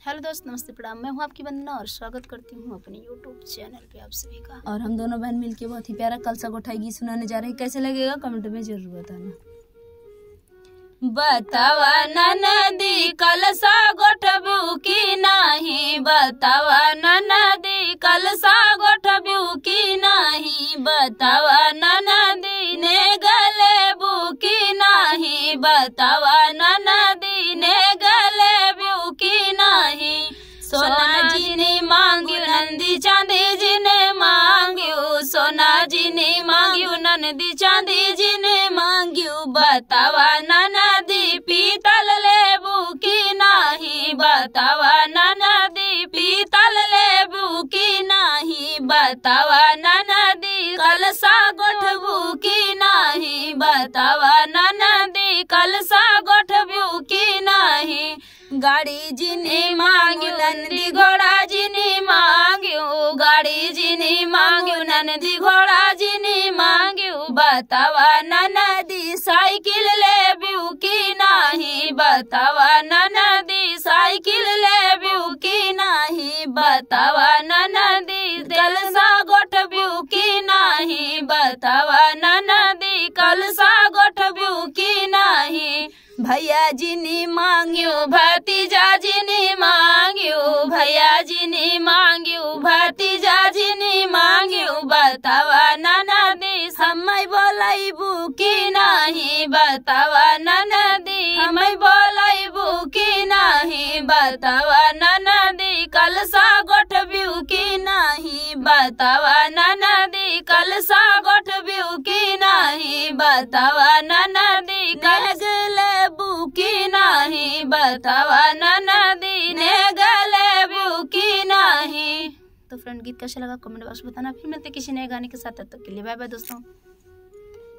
Hello दोस्त, नमस्ते, प्रणाम। मैं हूँ आपकी वंदना और स्वागत करती हूँ अपने यूट्यूब चैनल पे आप सभी का। और हम दोनों बहन मिलके बहुत ही प्यारा कलसा गोठाई गीत सुनाने जा रहे हैं। कैसे लगेगा कमेंट में जरूर बताना। बतावा ननदी कलसा गोठबू की नाही, बतावा ननदी कलसा गोठबू की नाही, बतावा ननदी ने गले बुकी नाही, बतावा ननदी ने गले बुकी नाही। सोना जी ने मांग्यू नंदी चांदी जी ने मांग्यू, सोना जी ने मांग्यू नंदी चांदी जी ने मांग्यू। बतावा ननदी पीतल लेबू की नाही, बतावा ननदी पीतल लेबू की नाही, बतावा ननदी कलसा गोठबू की नाही, बतावा ननदी कलसा गोठबू की नाही। गाड़ी जी ने मांग्यू नंदी घोड़ा जी ने मांग्यू, गाड़ी जी ने मांग्यू नंदी घोड़ा जी ने मांग्यू। बतावा ननदी साइकिल लेबू की नाही, बतावा ननदी साइकिल लेबू की नाही, बतावा ननदी कलसा गोठबू की नाही, बतावा ननदी कलसा गोठबू की नाही। भैया जी ने मांग्यू भतीजा जी ने मांग्यू, भैया जी ने मांग्यू भतीजा जी ने मांग्यू। बतावा ननदी समय बोलाइबू की नाही, बतावा ननदी हमें बोलाइबू की नाही, बतावा ननदी कलसा गोठबू की नाही, बतावा ननदी कलसा गोठबू की नाही, बतावा ननदी गले बुकी नाही, बतावा ननदी ने गले बुकी नाही। तो फ्रेंड, गीत कैसा लगा कमेंट बॉक्स में बताना। फिर मिलते किसी नए गाने के साथ, तब तक के लिए बाय बाय दोस्तों।